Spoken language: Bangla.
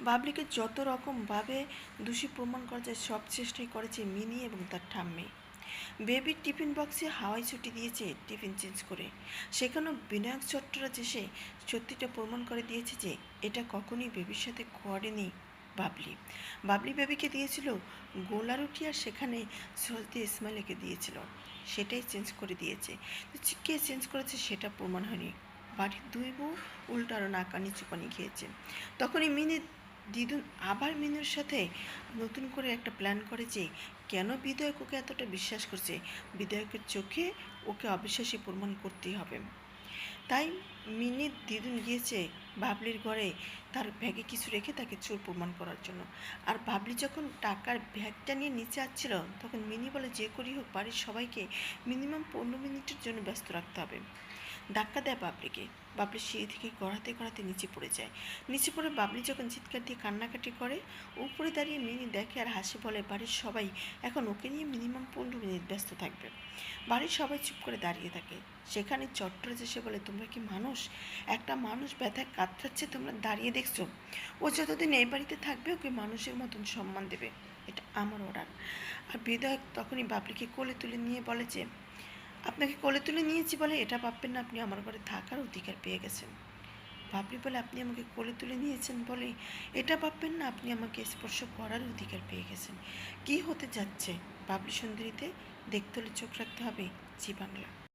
বাবলিকে যত রকমভাবে দোষী প্রমাণ করা যায় সব চেষ্টাই করেছে মিনি এবং তার ঠাম্মি। বেবির টিফিন বক্সে হাওয়াই ছুটি দিয়েছে টিফিন চেঞ্জ করে। সেখানেও বিনায়ক চট্টরাজ এসে সত্যিটা প্রমাণ করে দিয়েছে যে এটা কখনোই বেবির সাথে করেনি বাবলি। বাবলি বেবিকে দিয়েছিল গোলা রুটি আর সেখানে সস দিয়ে ইসমাইলকে দিয়েছিল, সেটাই চেঞ্জ করে দিয়েছে। কে চেঞ্জ করেছে সেটা প্রমাণ হয়নি। বাড়ির দুই বউ উল্টো আরও নাকানি চুপানি খেয়েছে। তখনই মিনি দিদুন আবার মিনুর সাথে নতুন করে একটা প্ল্যান করে যে কেন বিধায়ক ওকে এতটা বিশ্বাস করছে, বিধায়কের চোখে ওকে অবিশ্বাসী প্রমাণ করতেই হবে। তাই মিনি দিদুন গিয়েছে বাবলির ঘরে তার ব্যাগে কিছু রেখে তাকে চোর প্রমাণ করার জন্য। আর বাবলি যখন টাকার ব্যাগটা নিয়ে নিচে আসছিল তখন মিনি বলে যে করেই হোক বাড়ির সবাইকে মিনিমাম 15 মিনিটের জন্য ব্যস্ত রাখতে হবে। ধাক্কা দেয় বাবলিকে। বাবলি সিঁড়ি থেকে গড়াতে গড়াতে নিচে পড়ে যায়। নিচে পড়ে বাবলি যখন চিৎকার দিয়ে কান্নাকাটি করে, উপরে দাঁড়িয়ে মিনি দেখে আর হাসি বলে বাড়ির সবাই এখন ওকে নিয়ে মিনিমাম 15 মিনিট ব্যস্ত থাকবে। বাড়ির সবাই চুপ করে দাঁড়িয়ে থাকে। সেখানে চট্টরাজ এসে বলে তোমরা কি মানুষ? একটা মানুষ ব্যথায় কাতরাচ্ছে, তোমরা দাঁড়িয়ে দেখছো? ও যতদিন এই বাড়িতে থাকবে ওকে মানুষের মতন সম্মান দেবে, এটা আমার অর্ডার। আর বিধায়ক তখনই বাবলিকে কোলে তুলে নিয়ে বলে যে আপনাকে কোলে তুলে নিয়েছি বলে এটা ভাববেন না আপনি আমার ঘরে থাকার অধিকার পেয়ে গেছেন। বাবলি বলে আপনি আমাকে কোলে তুলে নিয়েছেন বলে এটা ভাববেন না আপনি আমাকে স্পর্শ করার অধিকার পেয়ে গেছেন। কি হতে যাচ্ছে বাবলি সুন্দরীতে? দেখতে হলে চোখ রাখতে হবে জি বাংলা।